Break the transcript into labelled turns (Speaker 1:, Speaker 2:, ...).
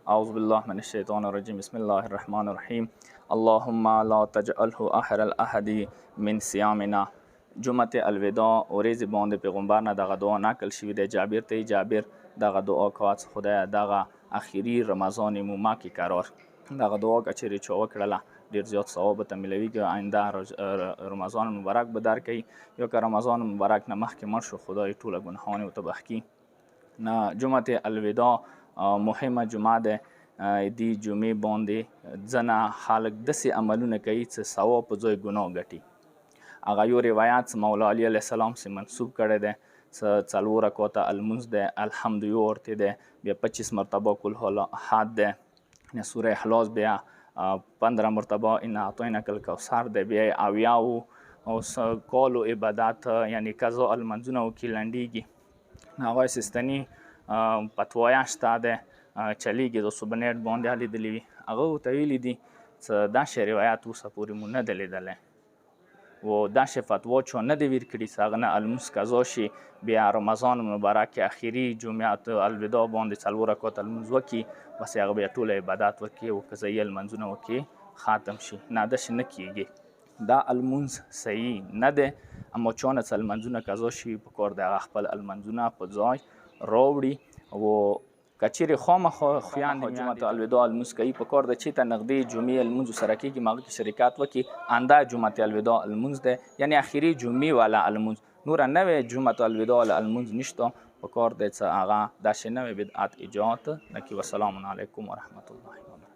Speaker 1: اعوذ بالله من الشیطان الرجیم. بسم الله الرحمن الرحیم. اللهم لا تجعله آخر الأحد من صيامنا. جمعه الوداع ورځې باندې پیغمبر نه دغه دعا نقل شوې ده. جابر ته جابر دغه دعا کوات خدای دغه اخیری رمضان مو ما کې قرار دغه دعا که چیرې چا وکړله ډېر زیات ثواب ته ملویږي. آینده رمضان مبارک به درکوي، یا که رمضان مبارک نه مخکې مړ شو خدای ټوله ګناهان ورته بخښي. نه جمعه الوداع مهمه جمعه ده. دی جمعې باندې ځنه خلک داسې عملونه کوي چې ثواب په ځای ګناه ګټي. هغه یو روایت مولا علی علیه السلام سي منسوب کړی دی چې 4 رکعاته المونځ دی، الحمد یو ورته دی، بیا 25 مرتبه کل احد دی، سوره اخلاص بیا 15 مرتبه ان اعطیناک الکوثر دی، بیا اویاو او کالو عبادت یعنی قضا المنځونه وکړي لنډیږي. هغه سیستني فتوایا شته ده چلیږي د سوبنیټ باندې لیدلې وي. هغه ورته ویلي دي چې دا شی روایت اوسه پورې مو نه دی لیدلی و دا شی فتوا چا نه دی ویر کړي چې هغه نه المونځ قضا شي، بیا رمضان مبارک اخیری جمعه الوداع باندې 4 رکعات المونځ وکړي، بس هغه بیا ټوله عبادت وکړي او قضایي المنځونه وکړي ختم شي. نه داسې نه کیږي، دا المونځ صحیح نه دی. اما چا نه چې المنځونه قضا شي پکار دی هغه خپل المنځونه په ځای راوړي. و که چیرې خامخا خویندې جمعه الوداع لمونځ کوي پکار ده چې ته نږدې جمعې لمونځ سره کېږي هغه کې شرکت وکړي. انده جمعه الوداع لمونځ دی یعنی اخري جمعې والا لمونځ، نوره نوې جمعه الوداع لمونځ نشته. پکار دی چې هغه داسې نوې بدعت ایجاد نه کړي. والسلام علیکم ورحمة الله وبرکاته.